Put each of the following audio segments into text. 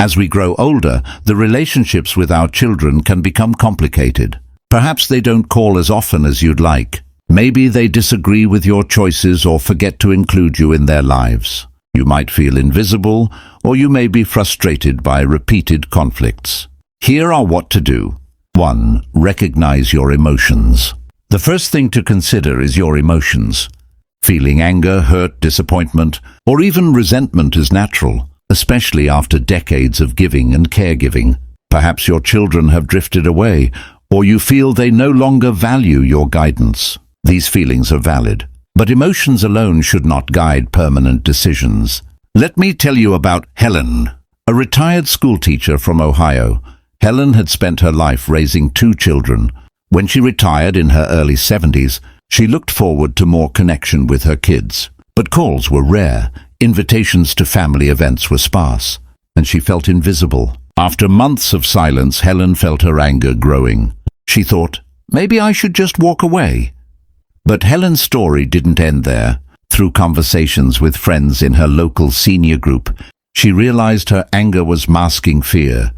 As we grow older, the relationships with our children can become complicated. Perhaps they don't call as often as you'd like. Maybe they disagree with your choices or forget to include you in their lives. You might feel invisible, or you may be frustrated by repeated conflicts. Here are what to do. 1. Recognize your emotions. The first thing to consider is your emotions. Feeling anger, hurt, disappointment, or even resentment is natural, especially after decades of giving and caregiving. Perhaps your children have drifted away, or you feel they no longer value your guidance. These feelings are valid, but emotions alone should not guide permanent decisions. Let me tell you about Helen, a retired schoolteacher from Ohio. Helen had spent her life raising 2 children. When she retired in her early 70s, she looked forward to more connection with her kids. But calls were rare, invitations to family events were sparse, and she felt invisible. After months of silence, Helen felt her anger growing. She thought, maybe I should just walk away. But Helen's story didn't end there. Through conversations with friends in her local senior group, she realized her anger was masking fear,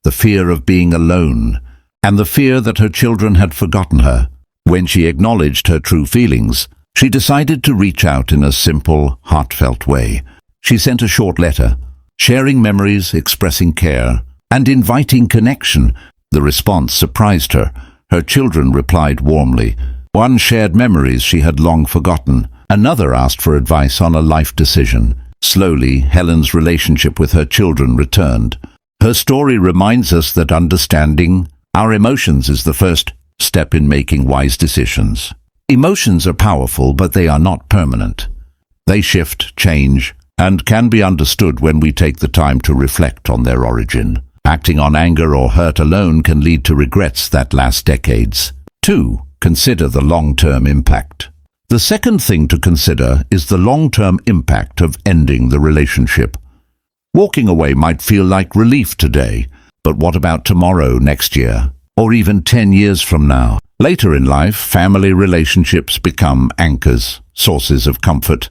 the fear of being alone, and the fear that her children had forgotten her. When she acknowledged her true feelings, she decided to reach out in a simple, heartfelt way. She sent a short letter, sharing memories, expressing care, and inviting connection. The response surprised her. Her children replied warmly. One shared memories she had long forgotten. Another asked for advice on a life decision. Slowly, Helen's relationship with her children returned. Her story reminds us that understanding our emotions is the first step in making wise decisions. Emotions are powerful, but they are not permanent. They shift, change, and can be understood when we take the time to reflect on their origin. Acting on anger or hurt alone can lead to regrets that last decades. 2. Consider the long-term impact. The second thing to consider is the long-term impact of ending the relationship. Walking away might feel like relief today, but what about tomorrow, next year, or even 10 years from now? Later in life, family relationships become anchors, sources of comfort,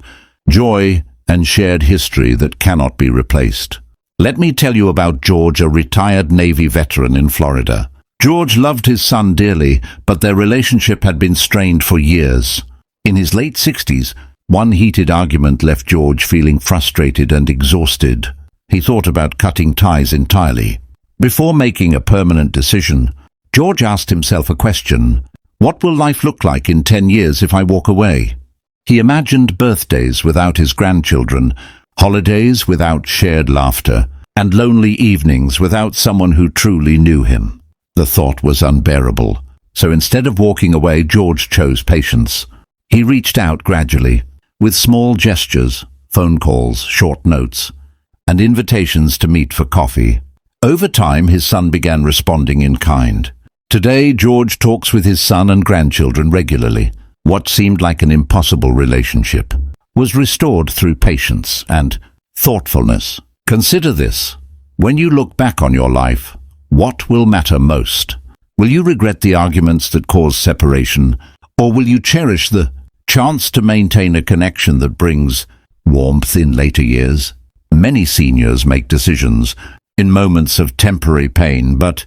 joy, and shared history that cannot be replaced. Let me tell you about George, a retired Navy veteran in Florida. George loved his son dearly, but their relationship had been strained for years. In his late 60s, one heated argument left George feeling frustrated and exhausted. He thought about cutting ties entirely. Before making a permanent decision, George asked himself a question. What will life look like in 10 years if I walk away? He imagined birthdays without his grandchildren, holidays without shared laughter, and lonely evenings without someone who truly knew him. The thought was unbearable. So instead of walking away, George chose patience. He reached out gradually, with small gestures, phone calls, short notes, and invitations to meet for coffee. Over time, his son began responding in kind. Today, George talks with his son and grandchildren regularly. What seemed like an impossible relationship was restored through patience and thoughtfulness. Consider this. When you look back on your life, what will matter most? Will you regret the arguments that caused separation, or will you cherish the chance to maintain a connection that brings warmth in later years? Many seniors make decisions in moments of temporary pain, but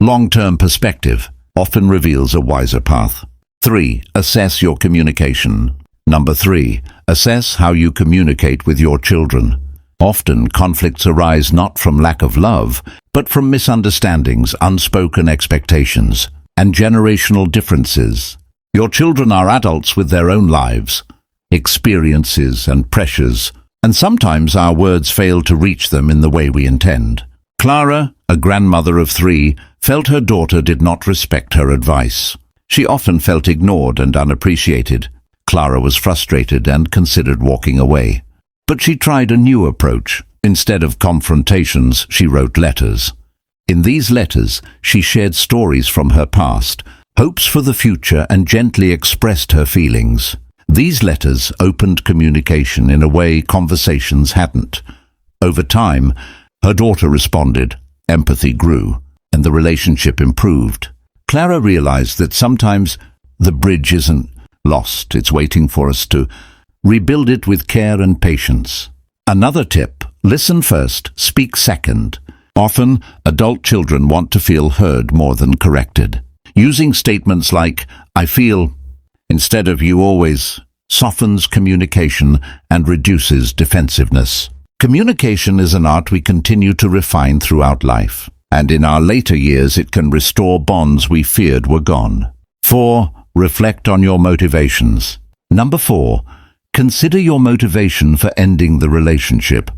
long-term perspective often reveals a wiser path. 3. Assess your communication. Number 3. Assess how you communicate with your children. Often, conflicts arise not from lack of love, but from misunderstandings, unspoken expectations, and generational differences. Your children are adults with their own lives, experiences, and pressures, and sometimes our words fail to reach them in the way we intend. Clara, a grandmother of 3, felt her daughter did not respect her advice. She often felt ignored and unappreciated. Clara was frustrated and considered walking away. But she tried a new approach. Instead of confrontations, she wrote letters. In these letters, she shared stories from her past, hopes for the future, and gently expressed her feelings. These letters opened communication in a way conversations hadn't. Over time, her daughter responded, empathy grew, and the relationship improved. Clara realized that sometimes the bridge isn't lost, it's waiting for us to rebuild it with care and patience. Another tip: listen first, speak second. Often, adult children want to feel heard more than corrected. Using statements like, "I feel," instead of "you always," softens communication and reduces defensiveness. Communication is an art we continue to refine throughout life, and in our later years it can restore bonds we feared were gone. 4. Reflect on your motivations. Number 4. Consider your motivation for ending the relationship.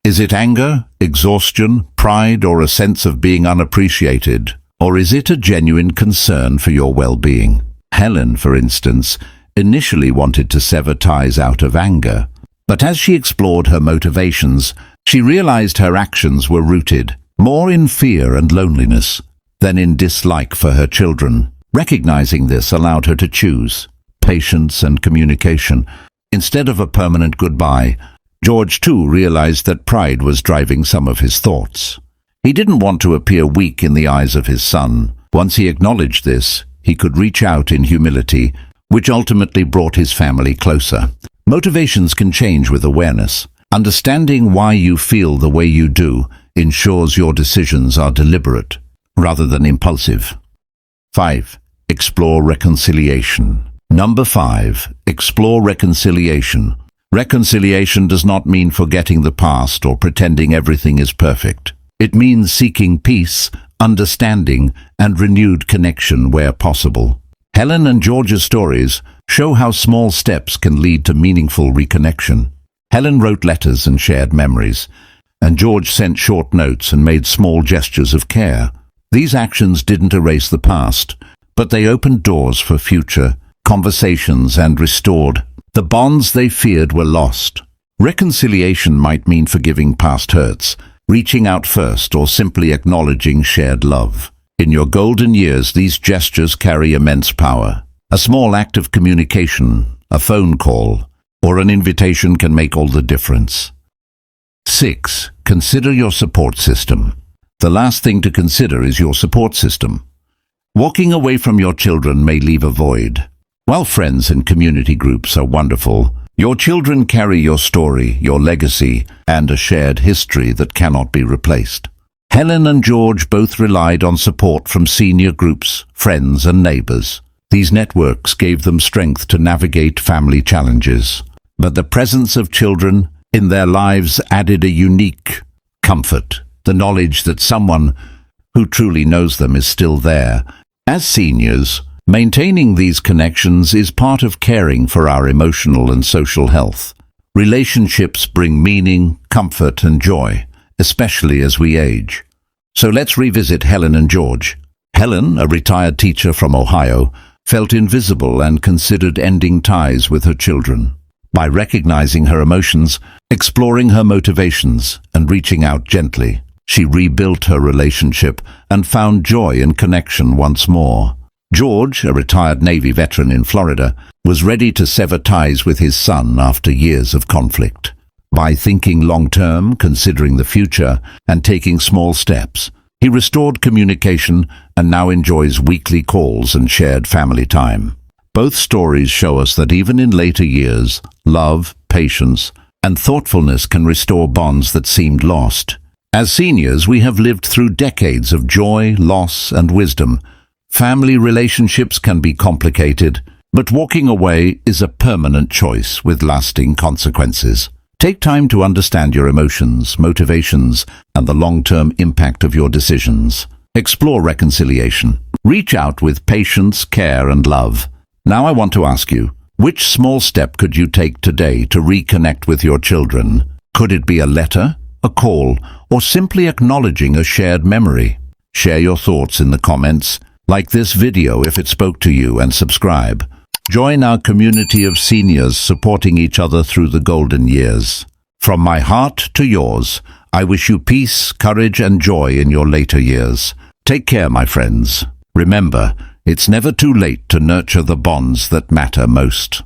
Is it anger, exhaustion, pride, or a sense of being unappreciated? Or is it a genuine concern for your well-being? Helen, for instance, initially wanted to sever ties out of anger. But as she explored her motivations, she realized her actions were rooted more in fear and loneliness than in dislike for her children. Recognizing this allowed her to choose patience and communication instead of a permanent goodbye. George, too, realized that pride was driving some of his thoughts. He didn't want to appear weak in the eyes of his son. Once he acknowledged this, he could reach out in humility, which ultimately brought his family closer. Motivations can change with awareness. Understanding why you feel the way you do ensures your decisions are deliberate rather than impulsive. 5. Explore reconciliation. Number 5. Explore reconciliation. Reconciliation does not mean forgetting the past or pretending everything is perfect. It means seeking peace, understanding, and renewed connection where possible. Helen and George's stories show how small steps can lead to meaningful reconnection. Helen wrote letters and shared memories, and George sent short notes and made small gestures of care. These actions didn't erase the past, but they opened doors for future conversations and restored the bonds they feared were lost. Reconciliation might mean forgiving past hurts, reaching out first, or simply acknowledging shared love. In your golden years, these gestures carry immense power. A small act of communication, a phone call, or an invitation can make all the difference. 6. Consider your support system. The last thing to consider is your support system. Walking away from your children may leave a void. While friends and community groups are wonderful, your children carry your story, your legacy, and a shared history that cannot be replaced. Helen and George both relied on support from senior groups, friends, and neighbors. These networks gave them strength to navigate family challenges. But the presence of children in their lives added a unique comfort, the knowledge that someone who truly knows them is still there. As seniors, maintaining these connections is part of caring for our emotional and social health. Relationships bring meaning, comfort, and joy, especially as we age. So let's revisit Helen and George. Helen, a retired teacher from Ohio, felt invisible and considered ending ties with her children. By recognizing her emotions, exploring her motivations, and reaching out gently, she rebuilt her relationship and found joy and connection once more. George, a retired Navy veteran in Florida, was ready to sever ties with his son after years of conflict. By thinking long-term, considering the future, and taking small steps, he restored communication and now enjoys weekly calls and shared family time. Both stories show us that even in later years, love, patience, and thoughtfulness can restore bonds that seemed lost. As seniors, we have lived through decades of joy, loss, and wisdom. Family relationships can be complicated, but walking away is a permanent choice with lasting consequences. Take time to understand your emotions, motivations, and the long-term impact of your decisions. Explore reconciliation. Reach out with patience, care, and love. Now I want to ask you, which small step could you take today to reconnect with your children? Could it be a letter, a call, or simply acknowledging a shared memory? Share your thoughts in the comments. Like this video if it spoke to you, and subscribe. Join our community of seniors supporting each other through the golden years. From my heart to yours, I wish you peace, courage, and joy in your later years. Take care, my friends. Remember, it's never too late to nurture the bonds that matter most.